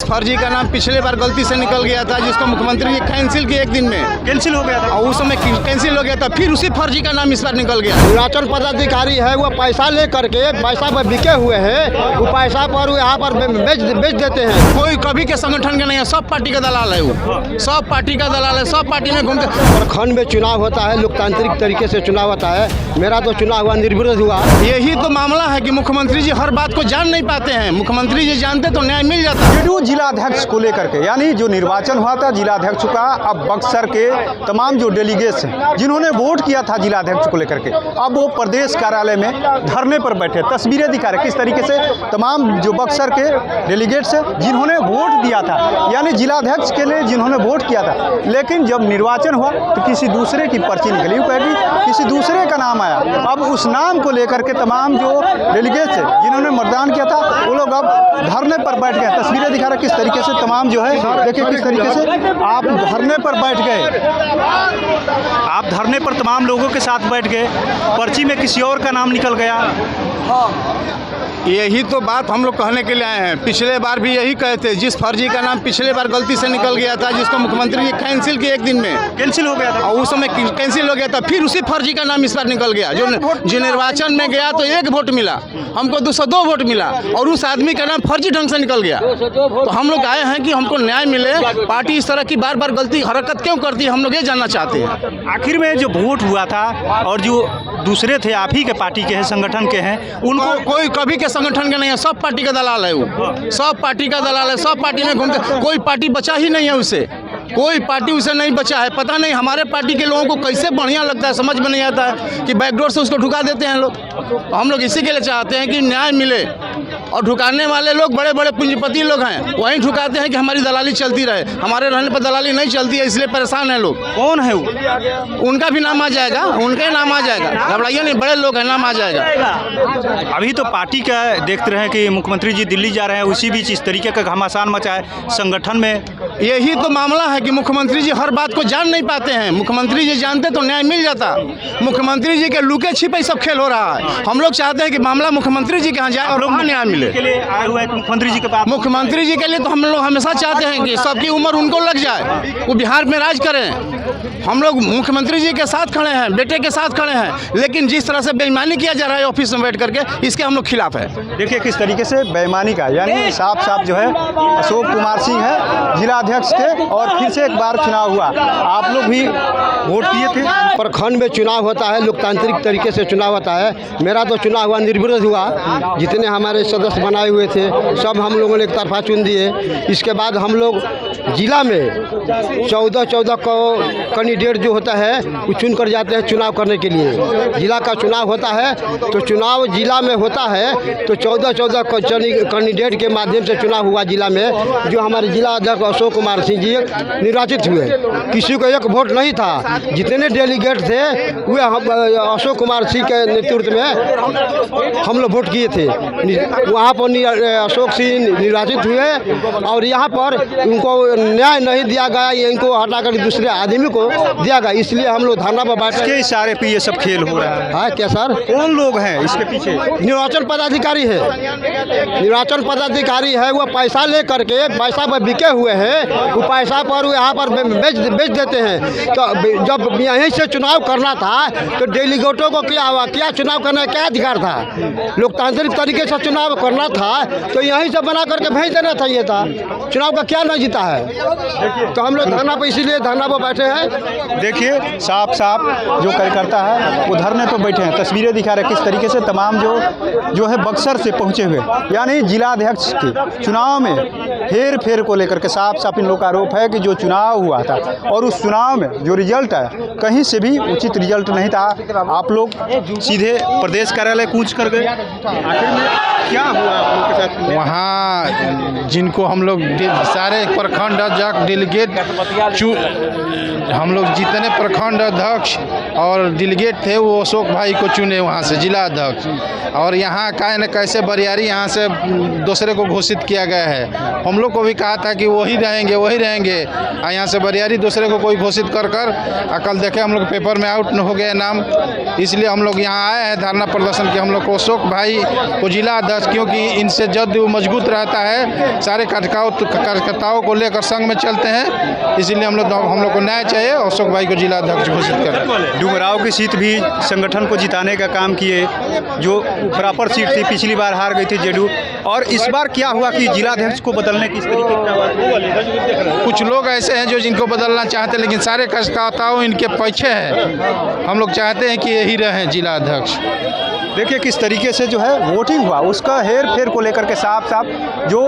फर्जी का नाम पिछले बार गलती से निकल गया था, जिसको मुख्यमंत्री ने कैंसिल किया, एक दिन में कैंसिल हो गया था और उस समय कैंसिल हो गया था। फिर उसी फर्जी का नाम इस बार निकल गया। निर्वाचन पदाधिकारी है वो पैसा ले करके पैसा पर बिके हुए हैं, वो पैसा पर यहाँ पर बेच देते हैं। कोई कभी के संगठन के नहीं है, सब पार्टी का दलाल है, वो सब पार्टी का दलाल है, सब पार्टी में घूमते। प्रखंड में चुनाव होता है, लोकतांत्रिक तरीके से चुनाव होता है। मेरा तो चुनाव हुआ, निर्विरोध हुआ। यही तो मामला है कि मुख्यमंत्री जी हर बात को जान नहीं पाते हैं। मुख्यमंत्री जी जानते तो न्याय मिल जाता। जेडीयू जिलाध्यक्ष को लेकर के, यानी जो निर्वाचन हुआ था जिलाध्यक्ष का, अब बक्सर के तमाम जो डेलीगेट्स हैं जिन्होंने वोट किया था जिलाध्यक्ष को लेकर के, अब वो प्रदेश कार्यालय में धरने पर बैठे। तस्वीरें दिखा रहे किस तरीके से तमाम जो बक्सर के डेलीगेट्स हैं जिन्होंने वोट दिया था, यानी जिलाध्यक्ष के लिए जिन्होंने वोट किया था, लेकिन जब निर्वाचन हुआ तो किसी दूसरे की पर्ची निकली, वो कहेगी किसी दूसरे का नाम आया। अब उस नाम को लेकर के तमाम जो डेलीगेट्स हैं जिन्होंने मतदान किया था वो लोग अब धरने पर बैठ गए। तस्वीरें दिखा रहे किस तरीके से तमाम जो है, देखिए किस तरीके से आप धरने पर बैठ गए, आप धरने पर तमाम लोगों के साथ बैठ गए, पर्ची में किसी और का नाम निकल गया। यही तो बात हम लोग कहने के लिए आए हैं। पिछले बार भी यही कहे थे, जिस फर्जी का नाम पिछले बार गलती से निकल गया था, जिसको मुख्यमंत्री ने कैंसिल किया, एक दिन में कैंसिल हो गया था और उस समय कैंसिल हो गया था। फिर उसी फर्जी का नाम इस बार निकल गया। जो निर्वाचन में गया तो 1 वोट मिला, हमको 202 वोट मिला और उस आदमी का नाम फर्जी ढंग से निकल गया। तो हम लोग आए हैं कि हमको न्याय मिले। पार्टी इस तरह की बार बार गलती हरकत क्यों करती है, हम लोग ये जानना चाहते हैं। आखिर में जो वोट हुआ था और जो दूसरे थे आप ही के पार्टी के हैं, संगठन के हैं, उनको कोई कभी के संगठन के नहीं है, सब पार्टी का दलाल है, वो सब पार्टी का दलाल है, सब पार्टी में घूमते। कोई पार्टी बचा ही नहीं है उसे, कोई पार्टी उसे नहीं बचा है। पता नहीं हमारे पार्टी के लोगों को कैसे बढ़िया लगता है, समझ में नहीं आता है कि बैकडोर से उसको ढुका देते हैं लोग। हम लोग इसी के लिए चाहते हैं कि न्याय मिले, और ढुकाने वाले लोग बड़े बड़े पूंजीपति लोग हैं, वहीं ढुकाते हैं कि हमारी दलाली चलती रहे। हमारे रहने पर दलाली नहीं चलती है, इसलिए परेशान है लोग। कौन है वो? उनका भी नाम आ जाएगा, उनके नाम आ जाएगा, घबराइए नहीं, बड़े लोग हैं, नाम आ जाएगा। अभी तो पार्टी का देखते रहे कि मुख्यमंत्री जी दिल्ली जा रहे हैं, उसी बीच इस तरीके का घमासान मचा है संगठन में। यही तो मामला है कि मुख्यमंत्री जी हर बात को जान नहीं पाते हैं। मुख्यमंत्री जी जानते तो न्याय मिल जाता। मुख्यमंत्री जी के लुके छिपे सब खेल हो रहा है। हम लोग चाहते हैं कि मामला मुख्यमंत्री जी के यहाँ जाए और वहाँ न्याय मिले। के लिए आए हुए मुख्यमंत्री जी के पास, मुख्यमंत्री जी के लिए तो हम लोग हमेशा चाहते हैं कि सबकी उम्र उनको लग जाए, वो बिहार में राज करें। हम लोग मुख्यमंत्री जी के साथ खड़े हैं, बेटे के साथ खड़े हैं, लेकिन जिस तरह से बेईमानी किया जा रहा है ऑफिस में बैठ करके, इसके हम लोग खिलाफ है। देखिए किस तरीके से बेईमानी का, यानी साफ साफ जो है अशोक कुमार सिंह है, जिलाध्यक्ष थे और फिर से एक बार चुनाव हुआ, आप लोग भी वोट किए थे। प्रखंड में चुनाव होता है, लोकतांत्रिक तरीके से चुनाव होता है। मेरा तो चुनाव हुआ, निर्विरोध हुआ। जितने हमारे सदस्य बनाए हुए थे सब हम लोगों ने एक तरफा चुन दिए। इसके बाद हम लोग जिला में 14 को कैंडिडेट जो होता है वो चुन कर जाते हैं चुनाव करने के लिए। जिला का चुनाव होता है तो चुनाव जिला में होता है तो 14 कैंडिडेट के माध्यम से चुनाव हुआ जिला में। जो हमारे जिला अध्यक्ष अशोक कुमार सिंह जी निर्वाचित हुए, किसी को 1 वोट नहीं था। जितने डेलीगेट थे वे अशोक कुमार सिंह के नेतृत्व में हम लोग वोट किए थे। वहाँ पर अशोक सिंह निर्वाचित हुए और यहाँ पर उनको न्याय नहीं दिया गया, इनको हटाकर दूसरे आदमी को दिया गया, इसलिए हम लोग धरना पर बैठे। इसके इशारे पे ये सब खेल हो रहा है। हाँ क्या सर? कौन लोग हैं इसके पीछे? निर्वाचन पदाधिकारी है, निर्वाचन पदाधिकारी है, वो पैसा ले करके पैसा पर बिके हुए हैं, वो पैसा पर यहाँ पर बेच देते हैं। तो जब यहीं से चुनाव करना था तो डेलीगेटों को क्या चुनाव करने का क्या अधिकार था? लोकतांत्रिक तरीके से चुनाव करना था तो यहीं से बना करके भेज देना चाहिए था। चुनाव का क्या नहीं जीता है, तो हम लोग धरना पर इसीलिए धरना पर बैठे हैं। देखिए साफ साफ जो कार्यकर्ता है वो धरने पर बैठे हैं। तस्वीरें दिखा रहे किस तरीके से तमाम जो है बक्सर से पहुंचे हुए, यानी जिलाध्यक्ष के चुनाव में हेर फेर को लेकर के साफ साफ इन लोग का आरोप है कि जो चुनाव हुआ था और उस चुनाव में जो रिजल्ट है कहीं से भी उचित रिजल्ट नहीं था। आप लोग सीधे प्रदेश कार्यालय कूच कर गए, आखिर में क्या हुआ आप लोग के साथ? वहाँ जिनको हम लोग सारे प्रखंड अध्यक्ष डेलीगेट हम लोग जितने प्रखंड अध्यक्ष और डेलीगेट थे वो अशोक भाई को चुने वहाँ से जिला अध्यक्ष, और यहाँ का न कैसे बरियारी यहाँ से दूसरे को घोषित किया गया है। हम लोग को भी कहा था कि वही रहेंगे और यहाँ से बरियारी दूसरे को कोई घोषित कर कल देखे हम लोग पेपर में आउट हो गए नाम, इसलिए हम लोग यहाँ आए हैं धरना प्रदर्शन कि हम लोग को अशोक भाई को जिला अध्यक्ष, क्योंकि इनसे जद मजबूत रहता है, सारे कार्यकर्ताओं को लेकर संघ में चलते हैं, इसलिए हम लोग को न्याय चाहिए, अशोक भाई को जिला अध्यक्ष घोषित करें। डुमराव की सीट भी संगठन को जिताने का काम किए, जो प्रॉपर सीट थी, पिछली बार हार गई थी जेडीयू, और इस बार क्या हुआ कि जिलाध्यक्ष को बदलने की इस तरीके की कुछ लोग ऐसे हैं जो जिनको बदलना चाहते हैं, लेकिन सारे कार्यकर्ताओं इनके पीछे हैं। हम लोग चाहते हैं कि यही रहें जिला अध्यक्ष। देखिए किस तरीके से जो है वोटिंग हुआ, उसका हेर फेर को लेकर के साफ साफ जो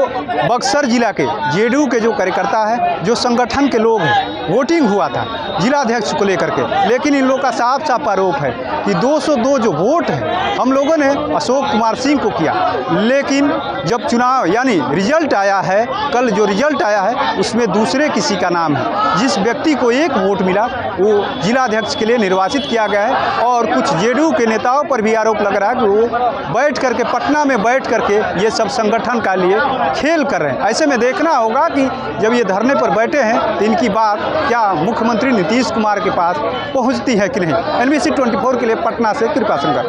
बक्सर जिला के जेडीयू के जो कार्यकर्ता है, जो संगठन के लोग हैं, वोटिंग हुआ था जिलाध्यक्ष को लेकर के, लेकिन इन लोगों का साफ साफ आरोप है कि 202 जो वोट है हम लोगों ने अशोक कुमार सिंह को किया, लेकिन जब चुनाव यानी रिजल्ट आया है, कल जो रिजल्ट आया है उसमें दूसरे किसी का नाम है। जिस व्यक्ति को एक वोट मिला वो जिलाध्यक्ष के लिए निर्वाचित किया गया है, और कुछ जेडीयू के नेताओं पर भी आरोप लग रहा है कि वो बैठ करके पटना में बैठ करके ये सब संगठन का लिए खेल कर रहे हैं। ऐसे में देखना होगा कि जब ये धरने पर बैठे हैं तो इनकी बात क्या मुख्यमंत्री नीतीश कुमार के पास पहुंचती है कि नहीं। NBC 24 के लिए पटना से कृपा शंकर।